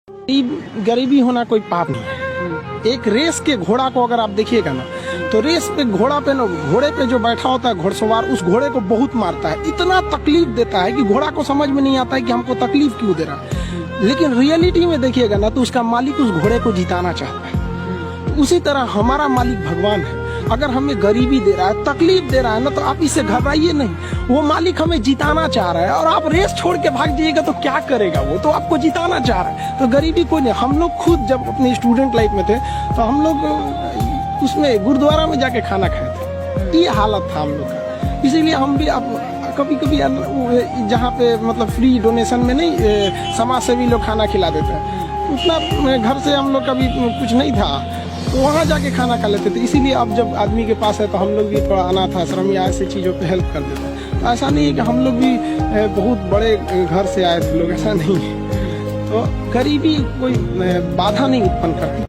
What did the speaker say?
गरीबी होना कोई पाप नहीं है। एक रेस के घोड़ा को अगर आप देखिएगा ना, तो रेस पे घोड़ा पे ना, घोड़े पे जो बैठा होता है घोड़सवार, उस घोड़े को बहुत मारता है, इतना तकलीफ देता है कि घोड़ा को समझ में नहीं आता है कि हमको तकलीफ क्यों दे रहा है। लेकिन रियलिटी में देखिएगा ना, तो उसका मालिक उस घोड़े को जिताना चाहता है। उसी तरह हमारा मालिक भगवान है। अगर हमें गरीबी दे रहा है, तकलीफ दे रहा है ना, तो आप इससे घबराइए नहीं। वो मालिक हमें जिताना चाह रहा है, और आप रेस छोड़ के भाग जाइएगा तो क्या करेगा वो? तो आपको जिताना चाह रहा है। तो गरीबी कोई नहीं। हम लोग खुद जब अपने स्टूडेंट लाइफ में थे, तो हम लोग उसमें गुरुद्वारा में जाके खाना खाए थे। ये हालत था हम लोग का। इसीलिए हम भी अब कभी कभी जहाँ पे मतलब फ्री डोनेशन में नहीं, समाज सेवी लोग खाना खिला देते हैं, उतना घर से हम लोग कभी कुछ नहीं था, तो वहाँ जाके खाना खा लेते थे। इसीलिए अब जब आदमी के पास है, तो हम लोग भी थोड़ा अनाथ आश्रम या ऐसी चीज़ों पे हेल्प कर देते हैं। तो ऐसा नहीं है कि हम लोग भी बहुत बड़े घर से आए थे लोग, ऐसा नहीं है। तो गरीबी कोई बाधा नहीं उत्पन्न करती।